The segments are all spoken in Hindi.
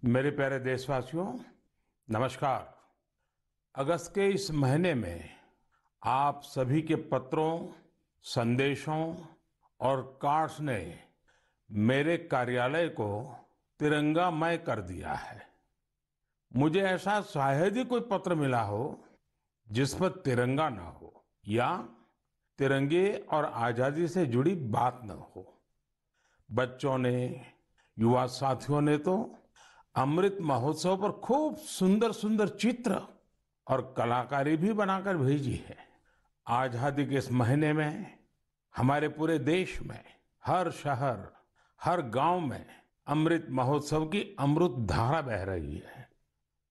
मेरे प्यारे देशवासियों, नमस्कार। अगस्त के इस महीने में आप सभी के पत्रों, संदेशों और कार्ड्स ने मेरे कार्यालय को तिरंगामय कर दिया है। मुझे ऐसा शायद ही कोई पत्र मिला हो जिस पर तिरंगा ना हो या तिरंगे और आजादी से जुड़ी बात न हो। बच्चों ने, युवा साथियों ने तो अमृत महोत्सव पर खूब सुंदर सुंदर चित्र और कलाकारी भी बनाकर भेजी है। आजादी के इस महीने में हमारे पूरे देश में हर शहर, हर गांव में अमृत महोत्सव की अमृत धारा बह रही है।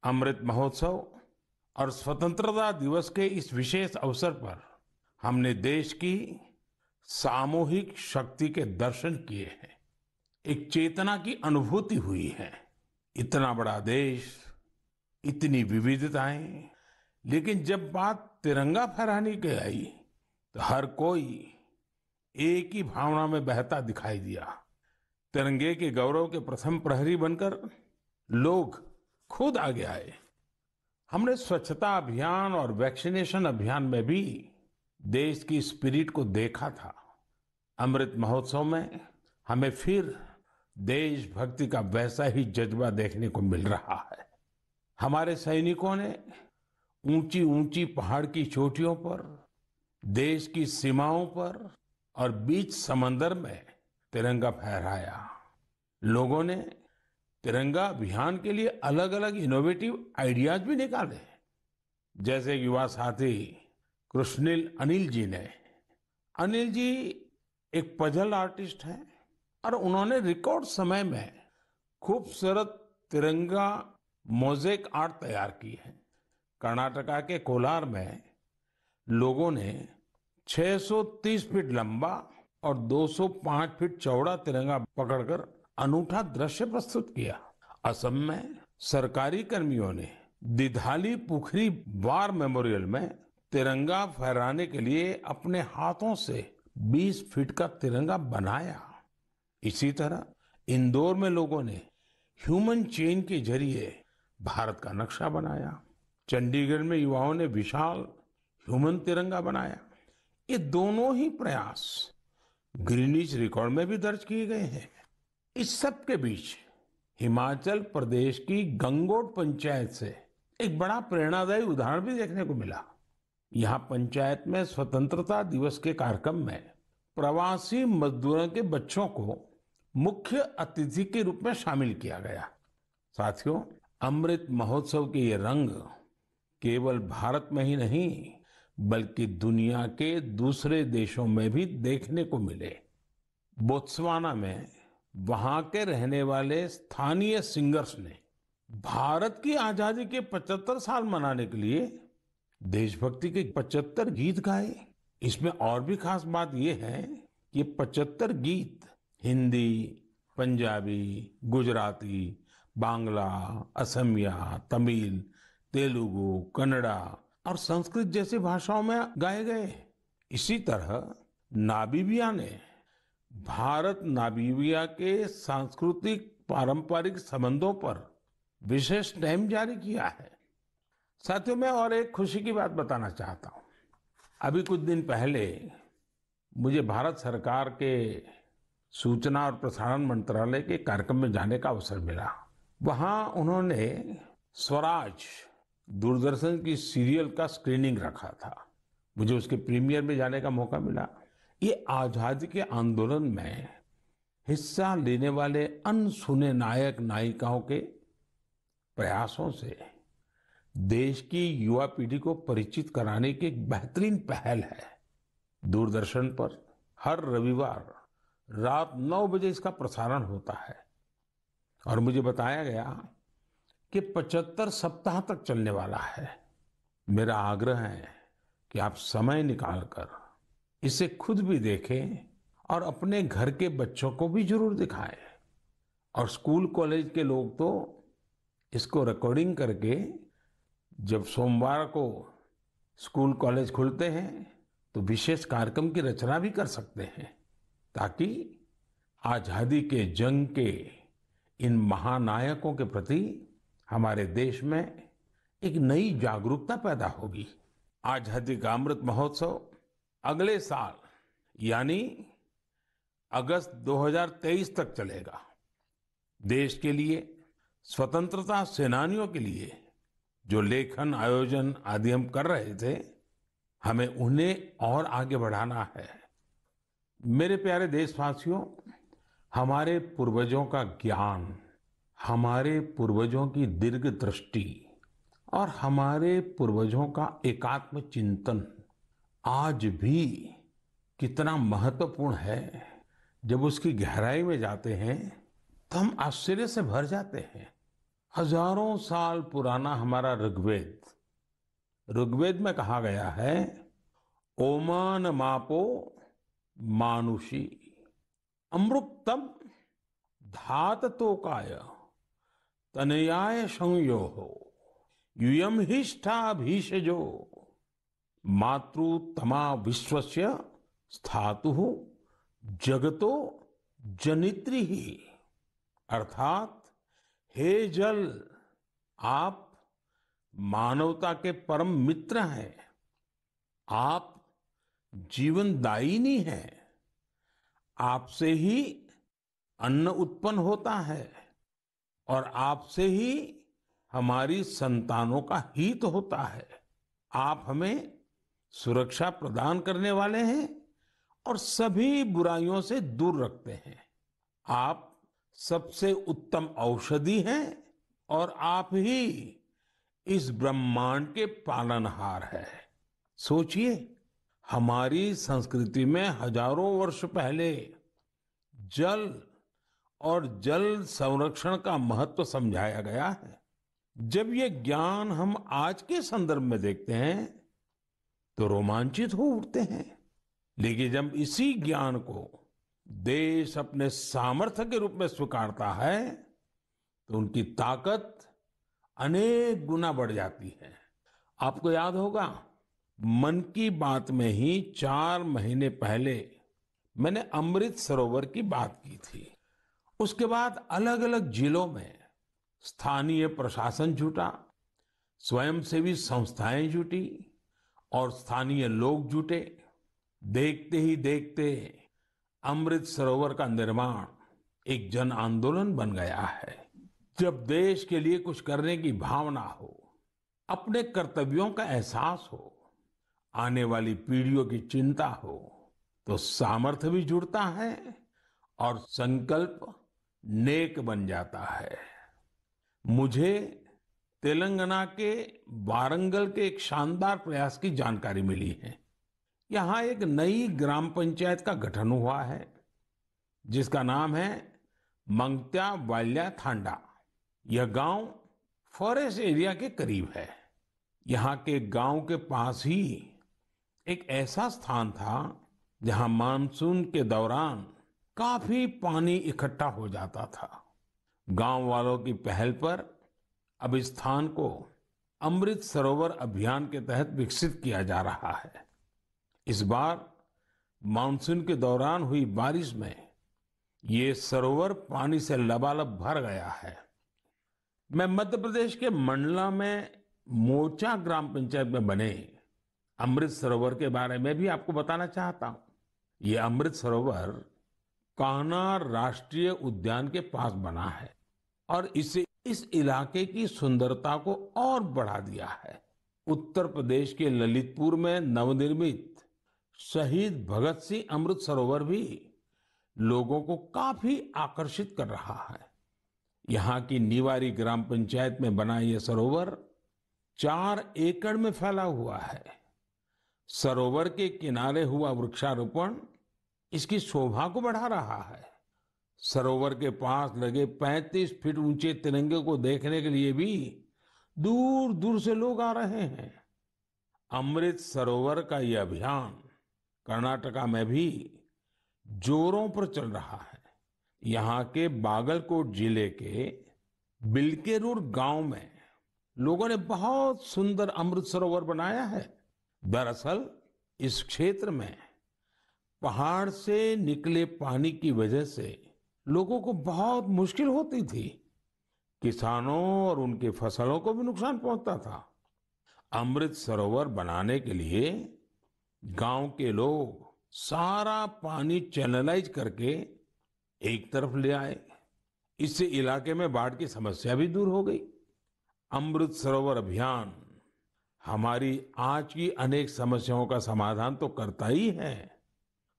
अमृत महोत्सव और स्वतंत्रता दिवस के इस विशेष अवसर पर हमने देश की सामूहिक शक्ति के दर्शन किए हैं। एक चेतना की अनुभूति हुई है। इतना बड़ा देश, इतनी विविधताएं, लेकिन जब बात तिरंगा फहराने की आई तो हर कोई एक ही भावना में बहता दिखाई दिया। तिरंगे के गौरव के प्रथम प्रहरी बनकर लोग खुद आगे आए। हमने स्वच्छता अभियान और वैक्सीनेशन अभियान में भी देश की स्पिरिट को देखा था। अमृत महोत्सव में हमें फिर देशभक्ति का वैसा ही जज्बा देखने को मिल रहा है। हमारे सैनिकों ने ऊंची ऊंची पहाड़ की चोटियों पर, देश की सीमाओं पर और बीच समंदर में तिरंगा फहराया। लोगों ने तिरंगा अभियान के लिए अलग अलग इनोवेटिव आइडियाज भी निकाले। जैसे युवा साथी कृष्णिल अनिल जी ने। अनिल जी एक पजल आर्टिस्ट हैं और उन्होंने रिकॉर्ड समय में खूबसूरत तिरंगा मोज़ेक आर्ट तैयार की है। कर्नाटका के कोलार में लोगों ने 630 फीट लंबा और 205 फीट चौड़ा तिरंगा पकड़कर अनूठा दृश्य प्रस्तुत किया। असम में सरकारी कर्मियों ने दिधाली पुखरी वार मेमोरियल में तिरंगा फहराने के लिए अपने हाथों से 20 फीट का तिरंगा बनाया। इसी तरह इंदौर में लोगों ने ह्यूमन चेन के जरिए भारत का नक्शा बनाया। चंडीगढ़ में युवाओं ने विशाल ह्यूमन तिरंगा बनाया। ये दोनों ही प्रयास ग्रीनिच रिकॉर्ड में भी दर्ज किए गए हैं। इस सब के बीच हिमाचल प्रदेश की गंगोट पंचायत से एक बड़ा प्रेरणादायी उदाहरण भी देखने को मिला। यहाँ पंचायत में स्वतंत्रता दिवस के कार्यक्रम में प्रवासी मजदूरों के बच्चों को मुख्य अतिथि के रूप में शामिल किया गया। साथियों, अमृत महोत्सव के ये रंग केवल भारत में ही नहीं बल्कि दुनिया के दूसरे देशों में भी देखने को मिले। बोत्सवाना में वहां के रहने वाले स्थानीय सिंगर्स ने भारत की आजादी के 75 साल मनाने के लिए देशभक्ति के 75 गीत गाए। इसमें और भी खास बात यह है कि 75 गीत हिंदी, पंजाबी, गुजराती, बांग्ला, असमिया, तमिल, तेलुगु, कन्नड़ा और संस्कृत जैसी भाषाओं में गाए गए। इसी तरह नामीबिया ने भारत नामीबिया के सांस्कृतिक पारंपरिक संबंधों पर विशेष स्टैम्प जारी किया है। साथियों, मैं और एक खुशी की बात बताना चाहता हूँ। अभी कुछ दिन पहले मुझे भारत सरकार के सूचना और प्रसारण मंत्रालय के कार्यक्रम में जाने का अवसर मिला। वहां उन्होंने स्वराज दूरदर्शन की सीरियल का स्क्रीनिंग रखा था। मुझे उसके प्रीमियर में जाने का मौका मिला। ये आजादी के आंदोलन में हिस्सा लेने वाले अनसुने नायक नायिकाओं के प्रयासों से देश की युवा पीढ़ी को परिचित कराने की एक बेहतरीन पहल है। दूरदर्शन पर हर रविवार रात 9 बजे इसका प्रसारण होता है और मुझे बताया गया कि 75 सप्ताह तक चलने वाला है। मेरा आग्रह है कि आप समय निकालकर इसे खुद भी देखें और अपने घर के बच्चों को भी जरूर दिखाएं। और स्कूल कॉलेज के लोग तो इसको रिकॉर्डिंग करके जब सोमवार को स्कूल कॉलेज खुलते हैं तो विशेष कार्यक्रम की रचना भी कर सकते हैं, ताकि आजादी के जंग के इन महानायकों के प्रति हमारे देश में एक नई जागरूकता पैदा होगी। आजादी का अमृत महोत्सव अगले साल यानी अगस्त 2023 तक चलेगा। देश के लिए, स्वतंत्रता सेनानियों के लिए जो लेखन, आयोजन आदि हम कर रहे थे, हमें उन्हें और आगे बढ़ाना है। मेरे प्यारे देशवासियों, हमारे पूर्वजों का ज्ञान, हमारे पूर्वजों की दीर्घ दृष्टि और हमारे पूर्वजों का एकात्म चिंतन आज भी कितना महत्वपूर्ण है। जब उसकी गहराई में जाते हैं तो हम आश्चर्य से भर जाते हैं। हजारों साल पुराना हमारा ऋग्वेद में कहा गया है, ओमान मापो मानुषी अमृतम धाततोकाय तनयाय संयो हो यूयम हिष्ठा भीषजो मातृतमा विश्वस्य स्थातु जगतो जनित्री ही। अर्थात हे जल, आप मानवता के परम मित्र हैं, आप जीवनदायिनी हैं, आपसे ही अन्न उत्पन्न होता है और आपसे ही हमारी संतानों का हित होता है। आप हमें सुरक्षा प्रदान करने वाले हैं और सभी बुराइयों से दूर रखते हैं। आप सबसे उत्तम औषधि हैं और आप ही इस ब्रह्मांड के पालनहार हैं। सोचिए, हमारी संस्कृति में हजारों वर्ष पहले जल और जल संरक्षण का महत्व समझाया गया है। जब ये ज्ञान हम आज के संदर्भ में देखते हैं तो रोमांचित हो उठते हैं, लेकिन जब इसी ज्ञान को देश अपने सामर्थ्य के रूप में स्वीकारता है तो उनकी ताकत अनेक गुना बढ़ जाती है। आपको याद होगा, मन की बात में ही 4 महीने पहले मैंने अमृत सरोवर की बात की थी। उसके बाद अलग अलग जिलों में स्थानीय प्रशासन जुटा, स्वयंसेवी संस्थाएं जुटी और स्थानीय लोग जुटे। देखते ही देखते अमृत सरोवर का निर्माण एक जन आंदोलन बन गया है। जब देश के लिए कुछ करने की भावना हो, अपने कर्तव्यों का एहसास हो, आने वाली पीढ़ियों की चिंता हो, तो सामर्थ्य भी जुड़ता है और संकल्प नेक बन जाता है। मुझे तेलंगाना के वारंगल के एक शानदार प्रयास की जानकारी मिली है। यहाँ एक नई ग्राम पंचायत का गठन हुआ है जिसका नाम है मंगत्या वाल्या थांडा। यह गांव फॉरेस्ट एरिया के करीब है। यहाँ के गांव के पास ही एक ऐसा स्थान था जहाँ मानसून के दौरान काफी पानी इकट्ठा हो जाता था। गांव वालों की पहल पर अब इस स्थान को अमृत सरोवर अभियान के तहत विकसित किया जा रहा है। इस बार मानसून के दौरान हुई बारिश में ये सरोवर पानी से लबालब भर गया है। मैं मध्य प्रदेश के मंडला में मोचा ग्राम पंचायत में बने अमृत सरोवर के बारे में भी आपको बताना चाहता हूं। ये अमृत सरोवर कान्हा राष्ट्रीय उद्यान के पास बना है और इसे इस इलाके की सुंदरता को और बढ़ा दिया है। उत्तर प्रदेश के ललितपुर में नवनिर्मित शहीद भगत सिंह अमृत सरोवर भी लोगों को काफी आकर्षित कर रहा है। यहाँ की निवारी ग्राम पंचायत में बना यह सरोवर 4 एकड़ में फैला हुआ है। सरोवर के किनारे हुआ वृक्षारोपण इसकी शोभा को बढ़ा रहा है। सरोवर के पास लगे 35 फीट ऊंचे तिरंगे को देखने के लिए भी दूर दूर से लोग आ रहे हैं। अमृत सरोवर का यह अभियान कर्नाटका में भी जोरों पर चल रहा है। यहाँ के बागलकोट जिले के बिलकेरूर गांव में लोगों ने बहुत सुंदर अमृत सरोवर बनाया है। दरअसल इस क्षेत्र में पहाड़ से निकले पानी की वजह से लोगों को बहुत मुश्किल होती थी। किसानों और उनकी फसलों को भी नुकसान पहुंचता था। अमृत सरोवर बनाने के लिए गांव के लोग सारा पानी चैनलाइज करके एक तरफ ले आए। इससे इलाके में बाढ़ की समस्या भी दूर हो गई। अमृत सरोवर अभियान हमारी आज की अनेक समस्याओं का समाधान तो करता ही है,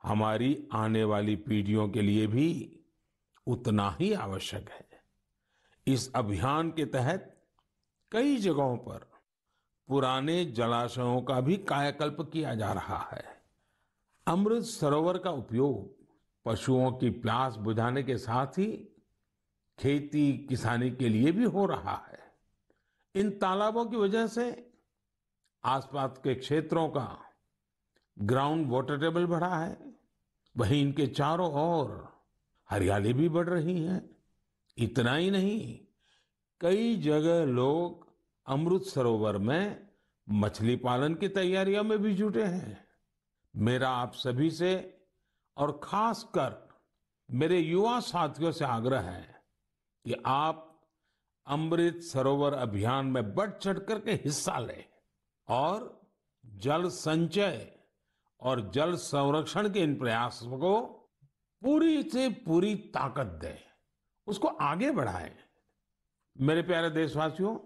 हमारी आने वाली पीढ़ियों के लिए भी उतना ही आवश्यक है। इस अभियान के तहत कई जगहों पर पुराने जलाशयों का भी कायाकल्प किया जा रहा है। अमृत सरोवर का उपयोग पशुओं की प्यास बुझाने के साथ ही खेती किसानी के लिए भी हो रहा है। इन तालाबों की वजह से आसपास के क्षेत्रों का ग्राउंड वाटर टेबल बढ़ा है, वहीं इनके चारों ओर हरियाली भी बढ़ रही है। इतना ही नहीं, कई जगह लोग अमृत सरोवर में मछली पालन की तैयारियों में भी जुटे हैं। मेरा आप सभी से और खासकर मेरे युवा साथियों से आग्रह है कि आप अमृत सरोवर अभियान में बढ़ चढ़ करके हिस्सा लें और जल संचय और जल संरक्षण के इन प्रयासों को पूरी से पूरी ताकत दें, उसको आगे बढ़ाएं। मेरे प्यारे देशवासियों,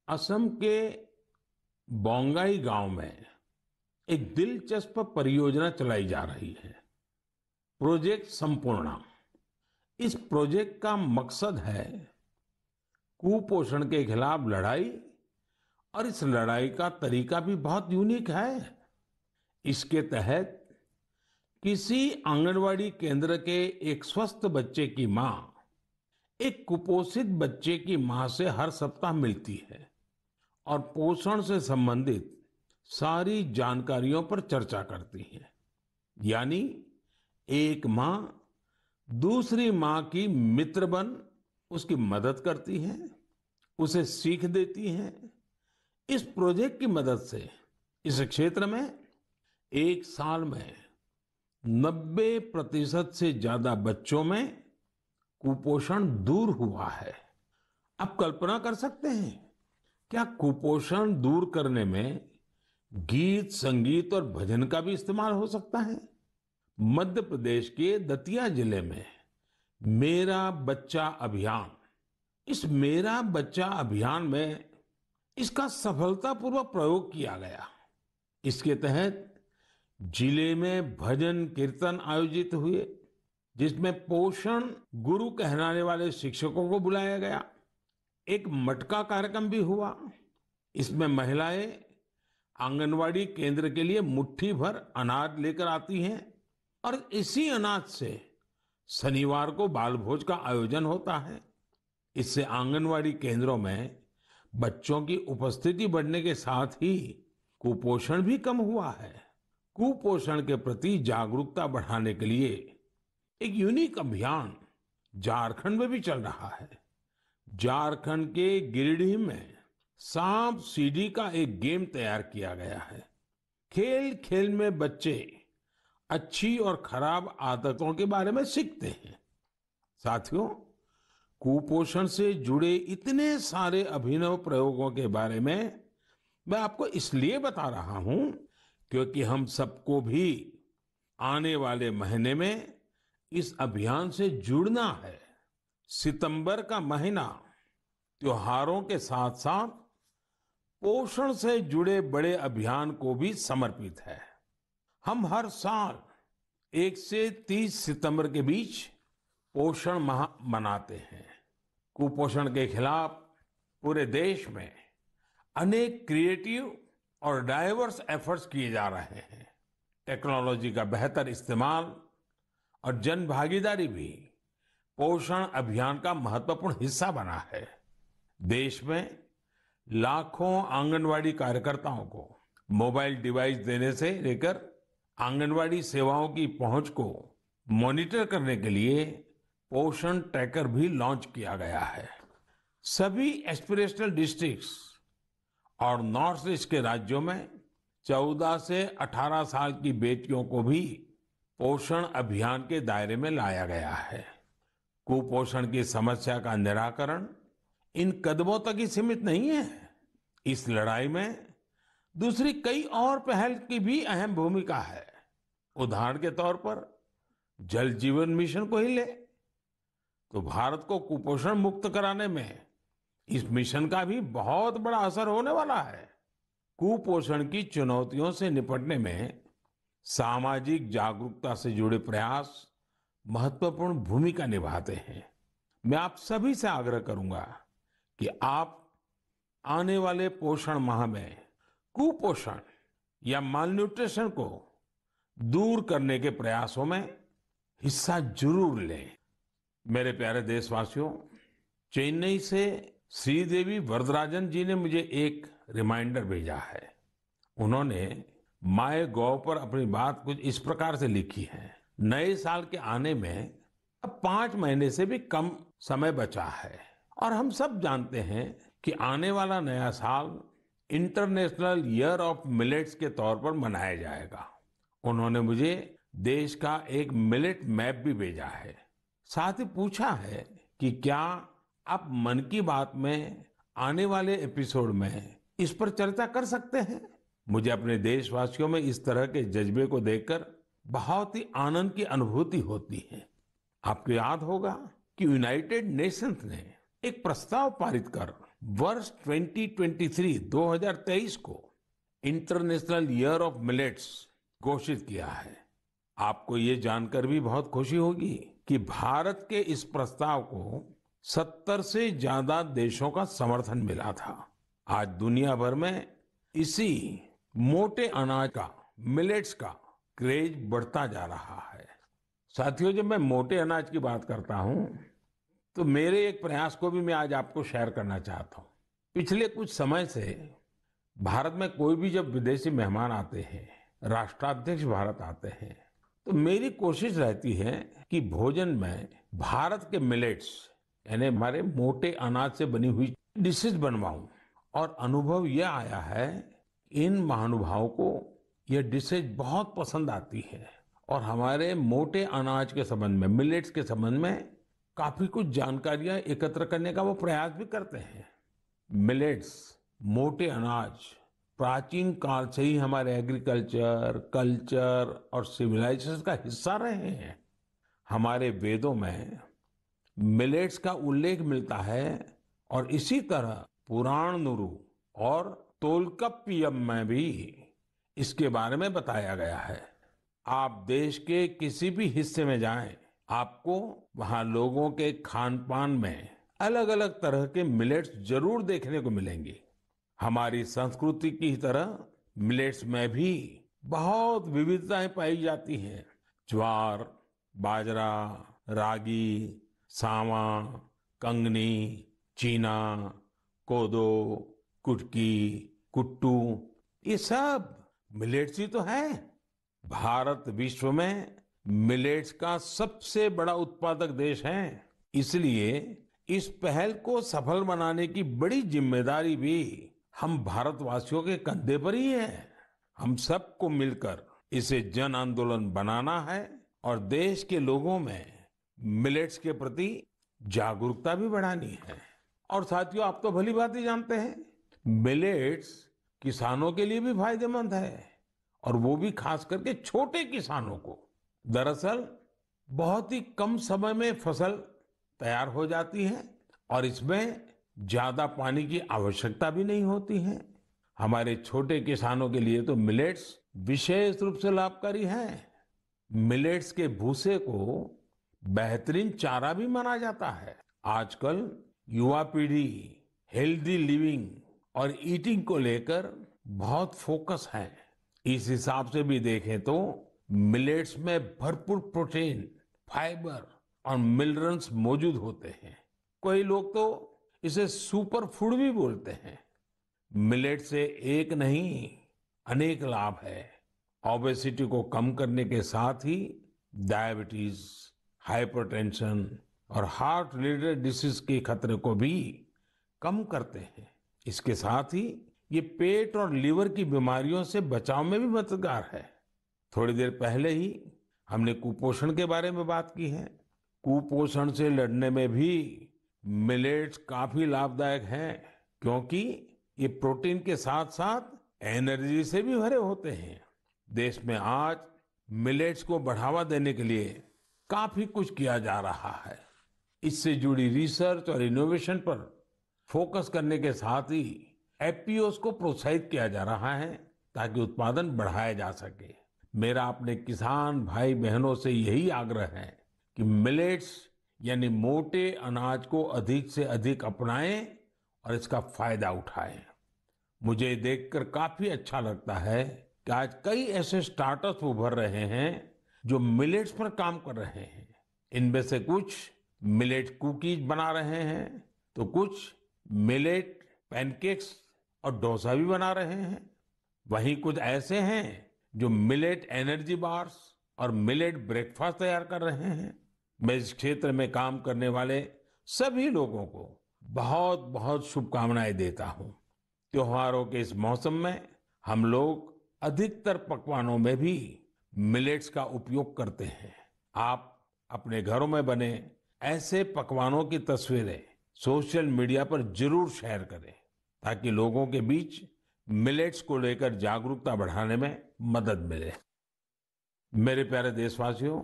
असम के बोंगाई गांव में एक दिलचस्प परियोजना चलाई जा रही है, प्रोजेक्ट संपूर्णा। इस प्रोजेक्ट का मकसद है कुपोषण के खिलाफ लड़ाई, और इस लड़ाई का तरीका भी बहुत यूनिक है। इसके तहत किसी आंगनवाड़ी केंद्र के एक स्वस्थ बच्चे की मां एक कुपोषित बच्चे की मां से हर सप्ताह मिलती है और पोषण से संबंधित सारी जानकारियों पर चर्चा करती है। यानी एक मां दूसरी मां की मित्र बन उसकी मदद करती है, उसे सीख देती है। इस प्रोजेक्ट की मदद से इस क्षेत्र में एक साल में 90% से ज्यादा बच्चों में कुपोषण दूर हुआ है। आप कल्पना कर सकते हैं, क्या कुपोषण दूर करने में गीत संगीत और भजन का भी इस्तेमाल हो सकता है? मध्य प्रदेश के दतिया जिले में मेरा बच्चा अभियान, इस मेरा बच्चा अभियान में इसका सफलतापूर्वक प्रयोग किया गया। इसके तहत जिले में भजन कीर्तन आयोजित हुए, जिसमें पोषण गुरु कहलाने वाले शिक्षकों को बुलाया गया। एक मटका कार्यक्रम भी हुआ। इसमें महिलाएं आंगनवाड़ी केंद्र के लिए मुट्ठी भर अनाज लेकर आती हैं और इसी अनाज से शनिवार को बाल भोज का आयोजन होता है। इससे आंगनवाड़ी केंद्रों में बच्चों की उपस्थिति बढ़ने के साथ ही कुपोषण भी कम हुआ है। कुपोषण के प्रति जागरूकता बढ़ाने के लिए एक यूनिक अभियान झारखंड में भी चल रहा है। झारखंड के गिरिडीह में सांप सीढ़ी का एक गेम तैयार किया गया है। खेल खेल में बच्चे अच्छी और खराब आदतों के बारे में सीखते हैं। साथियों, कुपोषण से जुड़े इतने सारे अभिनव प्रयोगों के बारे में मैं आपको इसलिए बता रहा हूं क्योंकि हम सबको भी आने वाले महीने में इस अभियान से जुड़ना है। सितंबर का महीना त्योहारों के साथ साथ पोषण से जुड़े बड़े अभियान को भी समर्पित है। हम हर साल 1 से 30 सितंबर के बीच पोषण माह मनाते हैं। कुपोषण के खिलाफ पूरे देश में अनेक क्रिएटिव और डाइवर्स एफर्ट्स किए जा रहे हैं। टेक्नोलॉजी का बेहतर इस्तेमाल और जन भागीदारी भी पोषण अभियान का महत्वपूर्ण हिस्सा बना है। देश में लाखों आंगनवाड़ी कार्यकर्ताओं को मोबाइल डिवाइस देने से लेकर आंगनवाड़ी सेवाओं की पहुंच को मॉनिटर करने के लिए पोषण ट्रैकर भी लॉन्च किया गया है। सभी एस्पिरेशनल डिस्ट्रिक्ट्स और नॉर्थ ईस्ट के राज्यों में 14 से 18 साल की बेटियों को भी पोषण अभियान के दायरे में लाया गया है। कुपोषण की समस्या का निराकरण इन कदमों तक ही सीमित नहीं है। इस लड़ाई में दूसरी कई और पहल की भी अहम भूमिका है। उदाहरण के तौर पर जल जीवन मिशन को ही ले तो भारत को कुपोषण मुक्त कराने में इस मिशन का भी बहुत बड़ा असर होने वाला है। कुपोषण की चुनौतियों से निपटने में सामाजिक जागरूकता से जुड़े प्रयास महत्वपूर्ण भूमिका निभाते हैं। मैं आप सभी से आग्रह करूंगा कि आप आने वाले पोषण माह में कुपोषण या मालन्यूट्रिशन को दूर करने के प्रयासों में हिस्सा जरूर लें। मेरे प्यारे देशवासियों, चेन्नई से श्रीदेवी वरदराजन जी ने मुझे एक रिमाइंडर भेजा है। उन्होंने माय गॉव पर अपनी बात कुछ इस प्रकार से लिखी है। नए साल के आने में अब 5 महीने से भी कम समय बचा है और हम सब जानते हैं कि आने वाला नया साल इंटरनेशनल ईयर ऑफ मिलेट्स के तौर पर मनाया जाएगा। उन्होंने मुझे देश का एक मिलेट मैप भी भेजा है। साथ ही पूछा है कि क्या आप मन की बात में आने वाले एपिसोड में इस पर चर्चा कर सकते हैं। मुझे अपने देशवासियों में इस तरह के जज्बे को देखकर बहुत ही आनंद की अनुभूति होती है। आपको याद होगा कि यूनाइटेड नेशंस ने एक प्रस्ताव पारित कर वर्ष 2023 को इंटरनेशनल ईयर ऑफ मिलेट्स घोषित किया है। आपको ये जानकर भी बहुत खुशी होगी कि भारत के इस प्रस्ताव को 70 से ज्यादा देशों का समर्थन मिला था। आज दुनिया भर में इसी मोटे अनाज का, मिलेट्स का क्रेज बढ़ता जा रहा है। साथियों, जब मैं मोटे अनाज की बात करता हूं तो मेरे एक प्रयास को भी मैं आज आपको शेयर करना चाहता हूं। पिछले कुछ समय से भारत में कोई भी जब विदेशी मेहमान आते हैं, राष्ट्राध्यक्ष भारत आते हैं, तो मेरी कोशिश रहती है कि भोजन में भारत के मिलेट्स यानी हमारे मोटे अनाज से बनी हुई डिशेज बनवाऊं। और अनुभव यह आया है इन महानुभावों को यह डिशेज बहुत पसंद आती है और हमारे मोटे अनाज के संबंध में, मिलेट्स के संबंध में काफी कुछ जानकारियां एकत्र करने का वो प्रयास भी करते हैं। मिलेट्स, मोटे अनाज प्राचीन काल से ही हमारे एग्रीकल्चर, कल्चर और सिविलाइजेशन का हिस्सा रहे हैं। हमारे वेदों में मिलेट्स का उल्लेख मिलता है और इसी तरह पुराणनुरु और तोल्काप्पियम में भी इसके बारे में बताया गया है। आप देश के किसी भी हिस्से में जाएं, आपको वहां लोगों के खान पान में अलग अलग तरह के मिलेट्स जरूर देखने को मिलेंगे। हमारी संस्कृति की तरह मिलेट्स में भी बहुत विविधताएं पाई जाती हैं। ज्वार, बाजरा, रागी, सावा, कंगनी, चीना, कोदो, कुटकी, कुट्टू, ये सब मिलेट्स ही तो है। भारत विश्व में मिलेट्स का सबसे बड़ा उत्पादक देश है। इसलिए इस पहल को सफल बनाने की बड़ी जिम्मेदारी भी हम भारतवासियों के कंधे पर ही है। हम सबको मिलकर इसे जन आंदोलन बनाना है और देश के लोगों में मिलेट्स के प्रति जागरूकता भी बढ़ानी है। और साथियों, आप तो भली बात ही जानते हैं, मिलेट्स किसानों के लिए भी फायदेमंद है और वो भी खास करके छोटे किसानों को। दरअसल बहुत ही कम समय में फसल तैयार हो जाती है और इसमें ज्यादा पानी की आवश्यकता भी नहीं होती है। हमारे छोटे किसानों के लिए तो मिलेट्स विशेष रूप से लाभकारी है। मिलेट्स के भूसे को बेहतरीन चारा भी माना जाता है। आजकल युवा पीढ़ी हेल्दी लिविंग और ईटिंग को लेकर बहुत फोकस है। इस हिसाब से भी देखें तो मिलेट्स में भरपूर प्रोटीन, फाइबर और मिनरल्स मौजूद होते हैं। कई लोग तो इसे सुपर फूड भी बोलते हैं। मिलेट से एक नहीं अनेक लाभ है। ओबेसिटी को कम करने के साथ ही डायबिटीज, हाइपरटेंशन और हार्ट रिलेटेड डिसीज के खतरे को भी कम करते हैं। इसके साथ ही ये पेट और लीवर की बीमारियों से बचाव में भी मददगार है। थोड़ी देर पहले ही हमने कुपोषण के बारे में बात की है। कुपोषण से लड़ने में भी मिलेट्स काफी लाभदायक हैं, क्योंकि ये प्रोटीन के साथ साथ एनर्जी से भी भरे होते हैं। देश में आज मिलेट्स को बढ़ावा देने के लिए काफी कुछ किया जा रहा है। इससे जुड़ी रिसर्च और इनोवेशन पर फोकस करने के साथ ही एफपीओस को प्रोत्साहित किया जा रहा है, ताकि उत्पादन बढ़ाया जा सके। मेरा अपने किसान भाई बहनों से यही आग्रह है कि मिलेट्स यानी मोटे अनाज को अधिक से अधिक अपनाएं और इसका फायदा उठाएं। मुझे देखकर काफी अच्छा लगता है कि आज कई ऐसे स्टार्टअप्स उभर रहे हैं जो मिलेट्स पर काम कर रहे हैं। इनमें से कुछ मिलेट कुकीज बना रहे हैं, तो कुछ मिलेट पैनकेक्स और डोसा भी बना रहे हैं। वहीं कुछ ऐसे हैं जो मिलेट एनर्जी बार्स और मिलेट ब्रेकफास्ट तैयार कर रहे हैं। मैं इस क्षेत्र में काम करने वाले सभी लोगों को बहुत बहुत शुभकामनाएं देता हूं। त्योहारों के इस मौसम में हम लोग अधिकतर पकवानों में भी मिलेट्स का उपयोग करते हैं। आप अपने घरों में बने ऐसे पकवानों की तस्वीरें सोशल मीडिया पर जरूर शेयर करें, ताकि लोगों के बीच मिलेट्स को लेकर जागरूकता बढ़ाने में मदद मिले। मेरे प्यारे देशवासियों,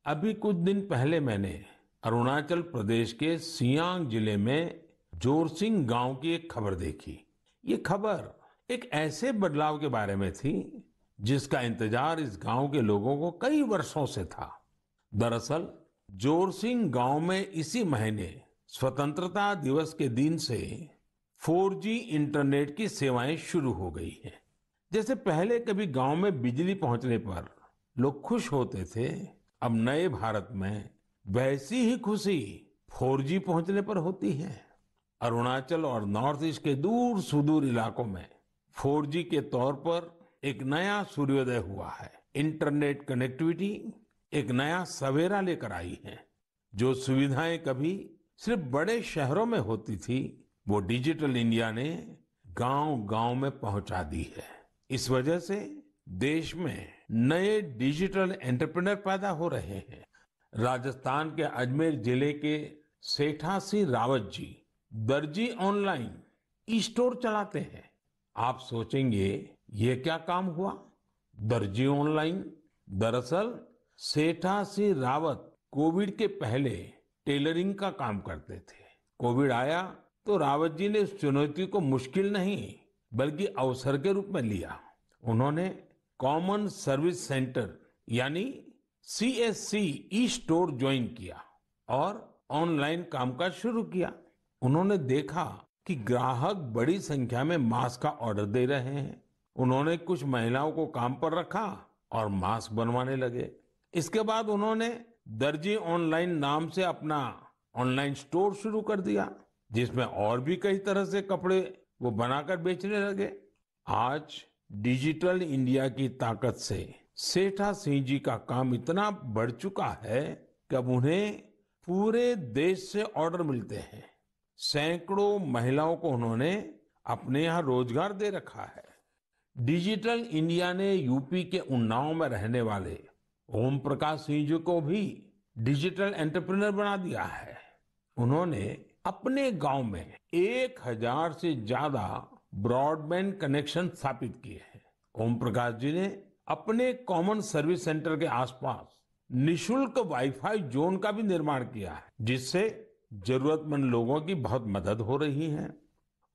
अभी कुछ दिन पहले मैंने अरुणाचल प्रदेश के सियांग जिले में जोरसिंग गांव की एक खबर देखी। ये खबर एक ऐसे बदलाव के बारे में थी जिसका इंतजार इस गांव के लोगों को कई वर्षों से था। दरअसल जोरसिंग गांव में इसी महीने स्वतंत्रता दिवस के दिन से 4G इंटरनेट की सेवाएं शुरू हो गई हैं। जैसे पहले कभी गांव में बिजली पहुंचने पर लोग खुश होते थे, अब नए भारत में वैसी ही खुशी 4G पहुंचने पर होती है। अरुणाचल और नॉर्थ ईस्ट के दूर सुदूर इलाकों में 4G के तौर पर एक नया सूर्योदय हुआ है। इंटरनेट कनेक्टिविटी एक नया सवेरा लेकर आई है। जो सुविधाएं कभी सिर्फ बड़े शहरों में होती थी, वो डिजिटल इंडिया ने गांव-गांव में पहुंचा दी है। इस वजह से देश में नए डिजिटल एंटरप्रेन्योर पैदा हो रहे हैं। राजस्थान के अजमेर जिले के सेठा सिंह रावत जी दर्जी ऑनलाइन ई स्टोर चलाते हैं। आप सोचेंगे ये क्या काम हुआ? दर्जी ऑनलाइन, दरअसल सेठा सिंह रावत कोविड के पहले टेलरिंग का काम करते थे। कोविड आया तो रावत जी ने इस चुनौती को मुश्किल नहीं बल्कि अवसर के रूप में लिया। उन्होंने कॉमन सर्विस सेंटर यानी CSC ई स्टोर ज्वाइन किया और ऑनलाइन कामकाज शुरू किया। उन्होंने देखा कि ग्राहक बड़ी संख्या में मास्क का ऑर्डर दे रहे हैं। उन्होंने कुछ महिलाओं को काम पर रखा और मास्क बनवाने लगे। इसके बाद उन्होंने दर्जी ऑनलाइन नाम से अपना ऑनलाइन स्टोर शुरू कर दिया, जिसमें और भी कई तरह से कपड़े वो बनाकर बेचने लगे। आज डिजिटल इंडिया की ताकत से सेठा सिंह जी का काम इतना बढ़ चुका है कि अब उन्हें पूरे देश से ऑर्डर मिलते हैं। सैकड़ों महिलाओं को उन्होंने अपने यहाँ रोजगार दे रखा है। डिजिटल इंडिया ने यूपी के उन्नाव में रहने वाले ओम प्रकाश सिंह जी को भी डिजिटल एंटरप्रेन्योर बना दिया है। उन्होंने अपने गांव में 1000 से ज्यादा ब्रॉडबैंड कनेक्शन स्थापित किए हैं। ओम प्रकाश जी ने अपने कॉमन सर्विस सेंटर के आसपास निशुल्क वाईफाई जोन का भी निर्माण किया है, जिससे जरूरतमंद लोगों की बहुत मदद हो रही है।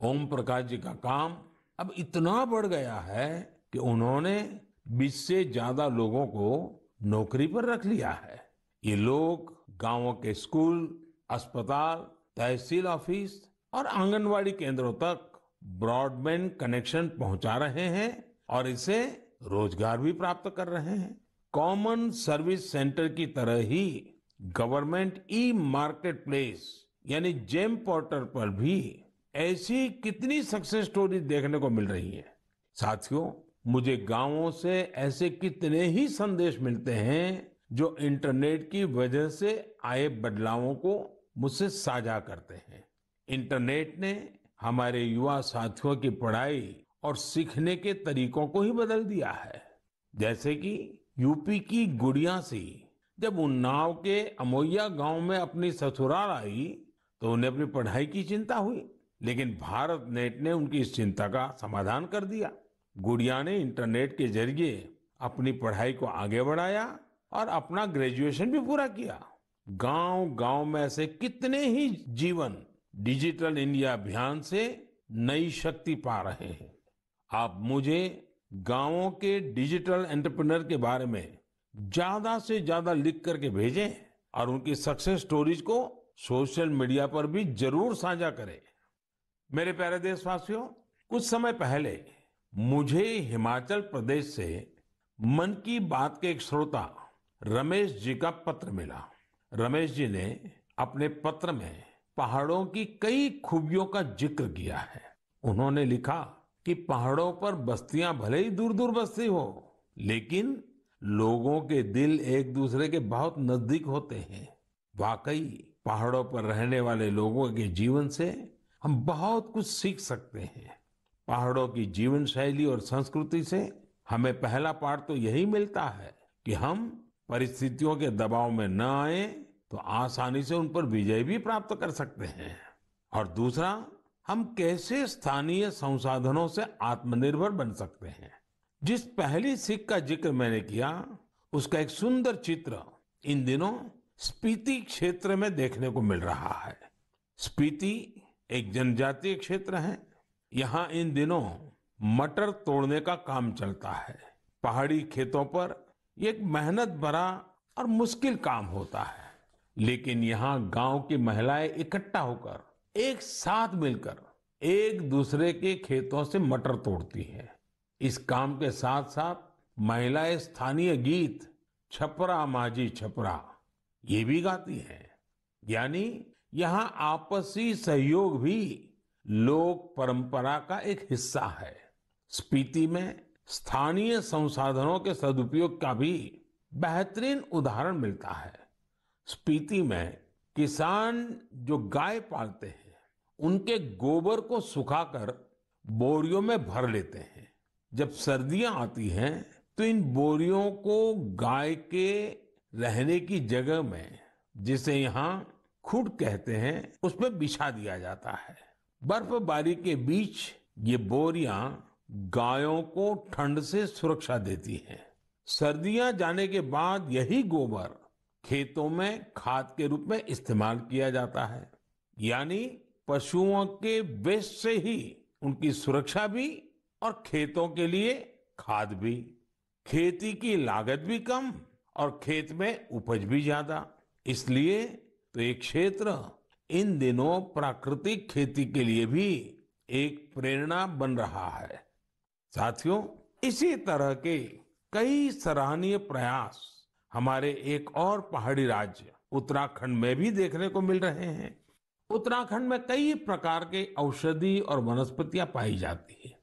ओम प्रकाश जी का काम अब इतना बढ़ गया है कि उन्होंने 20 से ज्यादा लोगों को नौकरी पर रख लिया है। ये लोग गांवों के स्कूल, अस्पताल, तहसील ऑफिस और आंगनवाड़ी केंद्रों तक ब्रॉडबैंड कनेक्शन पहुंचा रहे हैं और इसे रोजगार भी प्राप्त कर रहे हैं। कॉमन सर्विस सेंटर की तरह ही गवर्नमेंट ई मार्केट प्लेस यानी जेम पोर्टल पर भी ऐसी कितनी सक्सेस स्टोरी देखने को मिल रही है। साथियों, मुझे गांवों से ऐसे कितने ही संदेश मिलते हैं जो इंटरनेट की वजह से आए बदलावों को मुझसे साझा करते हैं। इंटरनेट ने हमारे युवा साथियों की पढ़ाई और सीखने के तरीकों को ही बदल दिया है। जैसे कि यूपी की गुड़िया सी जब उन्नाव के अमोइया गांव में अपनी ससुराल आई तो उन्हें अपनी पढ़ाई की चिंता हुई, लेकिन भारत नेट ने उनकी इस चिंता का समाधान कर दिया। गुड़िया ने इंटरनेट के जरिए अपनी पढ़ाई को आगे बढ़ाया और अपना ग्रेजुएशन भी पूरा किया। गांव गांव में ऐसे कितने ही जीवन डिजिटल इंडिया अभियान से नई शक्ति पा रहे हैं। आप मुझे गांवों के डिजिटल एंटरप्रेन्योर के बारे में ज्यादा से ज्यादा लिख करके भेजें और उनकी सक्सेस स्टोरीज को सोशल मीडिया पर भी जरूर साझा करें। मेरे प्यारे देशवासियों, कुछ समय पहले मुझे हिमाचल प्रदेश से मन की बात के एक श्रोता रमेश जी का पत्र मिला। रमेश जी ने अपने पत्र में पहाड़ों की कई खूबियों का जिक्र किया है। उन्होंने लिखा कि पहाड़ों पर बस्तियां भले ही दूर दूर बसती हो, लेकिन लोगों के दिल एक दूसरे के बहुत नजदीक होते हैं। वाकई पहाड़ों पर रहने वाले लोगों के जीवन से हम बहुत कुछ सीख सकते हैं। पहाड़ों की जीवन शैली और संस्कृति से हमें पहला पाठ तो यही मिलता है कि हम परिस्थितियों के दबाव में न आए तो आसानी से उन पर विजय भी प्राप्त कर सकते हैं। और दूसरा, हम कैसे स्थानीय संसाधनों से आत्मनिर्भर बन सकते हैं। जिस पहली सीख का जिक्र मैंने किया, उसका एक सुंदर चित्र इन दिनों स्पीति क्षेत्र में देखने को मिल रहा है। स्पीति एक जनजातीय क्षेत्र है। यहाँ इन दिनों मटर तोड़ने का काम चलता है। पहाड़ी खेतों पर ये एक मेहनत भरा और मुश्किल काम होता है, लेकिन यहाँ गांव की महिलाएं इकट्ठा होकर एक साथ मिलकर एक दूसरे के खेतों से मटर तोड़ती हैं। इस काम के साथ साथ महिलाएं स्थानीय गीत छपरा माझी छपरा ये भी गाती हैं। यानी यहाँ आपसी सहयोग भी लोक परंपरा का एक हिस्सा है। स्पीति में स्थानीय संसाधनों के सदुपयोग का भी बेहतरीन उदाहरण मिलता है। स्पीति में किसान जो गाय पालते हैं, उनके गोबर को सुखाकर बोरियों में भर लेते हैं। जब सर्दियां आती हैं तो इन बोरियों को गाय के रहने की जगह में, जिसे यहाँ खुड कहते हैं, उसमें बिछा दिया जाता है। बर्फबारी के बीच ये बोरियां गायों को ठंड से सुरक्षा देती हैं। सर्दियां जाने के बाद यही गोबर खेतों में खाद के रूप में इस्तेमाल किया जाता है। यानी पशुओं के वेस्ट से ही उनकी सुरक्षा भी और खेतों के लिए खाद भी। खेती की लागत भी कम और खेत में उपज भी ज्यादा। इसलिए तो ये क्षेत्र इन दिनों प्राकृतिक खेती के लिए भी एक प्रेरणा बन रहा है। साथियों, इसी तरह के कई सराहनीय प्रयास हमारे एक और पहाड़ी राज्य उत्तराखंड में भी देखने को मिल रहे हैं। उत्तराखंड में कई प्रकार के औषधि और वनस्पतियां पाई जाती है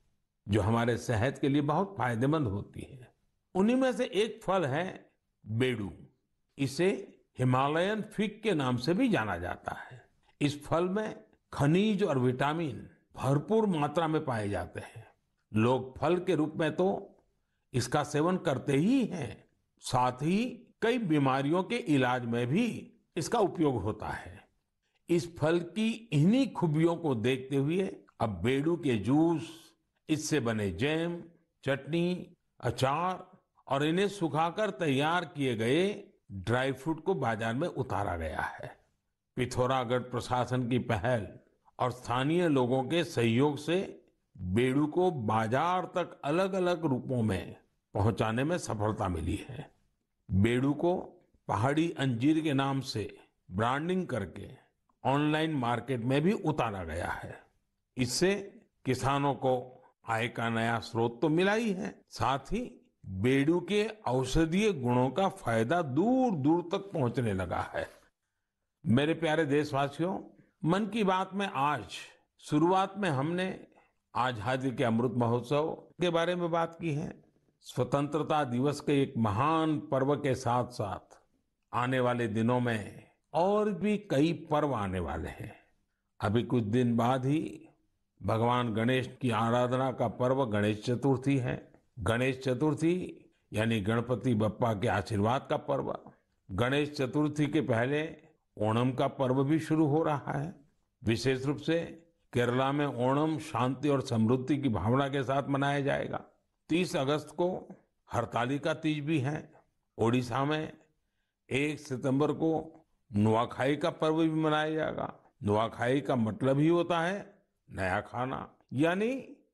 जो हमारे सेहत के लिए बहुत फायदेमंद होती है। उन्हीं में से एक फल है बेडू। इसे हिमालयन फिग के नाम से भी जाना जाता है। इस फल में खनिज और विटामिन भरपूर मात्रा में पाए जाते हैं। लोग फल के रूप में तो इसका सेवन करते ही हैं, साथ ही कई बीमारियों के इलाज में भी इसका उपयोग होता है। इस फल की इन्हीं खूबियों को देखते हुए अब बेडू के जूस, इससे बने जैम, चटनी, अचार और इन्हें सुखाकर तैयार किए गए ड्राई फ्रूट को बाजार में उतारा गया है। पिथौरागढ़ प्रशासन की पहल और स्थानीय लोगों के सहयोग से बेडू को बाजार तक अलग अलग रूपों में पहुंचाने में सफलता मिली है। बेडू को पहाड़ी अंजीर के नाम से ब्रांडिंग करके ऑनलाइन मार्केट में भी उतारा गया है। इससे किसानों को आय का नया स्रोत तो मिला ही है, साथ ही बेडू के औषधीय गुणों का फायदा दूर दूर तक पहुंचने लगा है। मेरे प्यारे देशवासियों, मन की बात में आज शुरुआत में हमने आजादी के अमृत महोत्सव के बारे में बात की है। स्वतंत्रता दिवस के एक महान पर्व के साथ साथ आने वाले दिनों में और भी कई पर्व आने वाले हैं। अभी कुछ दिन बाद ही भगवान गणेश की आराधना का पर्व गणेश चतुर्थी है। गणेश चतुर्थी यानी गणपति बप्पा के आशीर्वाद का पर्व। गणेश चतुर्थी के पहले ओणम का पर्व भी शुरू हो रहा है। विशेष रूप से केरला में ओणम शांति और समृद्धि की भावना के साथ मनाया जाएगा। 30 अगस्त को हरतालिका तीज भी है। ओडिशा में 1 सितंबर को नुआखाई का पर्व भी मनाया जाएगा। नुआखाई का मतलब ही होता है नया खाना, यानी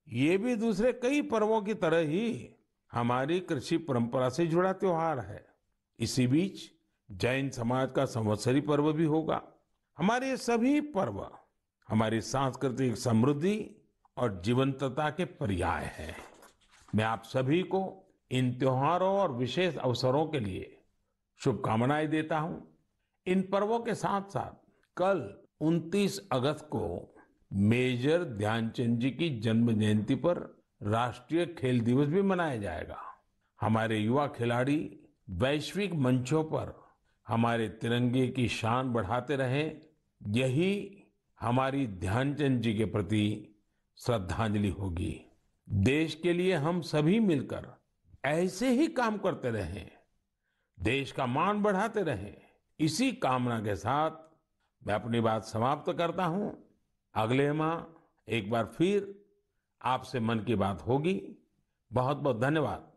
ये भी दूसरे कई पर्वों की तरह ही हमारी कृषि परंपरा से जुड़ा त्योहार है। इसी बीच जैन समाज का संवत्सरी पर्व भी होगा। हमारे ये सभी पर्व हमारी सांस्कृतिक समृद्धि और जीवंतता के पर्याय हैं। मैं आप सभी को इन त्योहारों और विशेष अवसरों के लिए शुभकामनाएं देता हूं। इन पर्वों के साथ साथ कल 29 अगस्त को मेजर ध्यानचंद जी की जन्म जयंती पर राष्ट्रीय खेल दिवस भी मनाया जाएगा। हमारे युवा खिलाड़ी वैश्विक मंचों पर हमारे तिरंगे की शान बढ़ाते रहें, यही हमारी ध्यानचंद जी के प्रति श्रद्धांजलि होगी। देश के लिए हम सभी मिलकर ऐसे ही काम करते रहें, देश का मान बढ़ाते रहें। इसी कामना के साथ मैं अपनी बात समाप्त करता हूं। अगले माह एक बार फिर आपसे मन की बात होगी। बहुत बहुत धन्यवाद।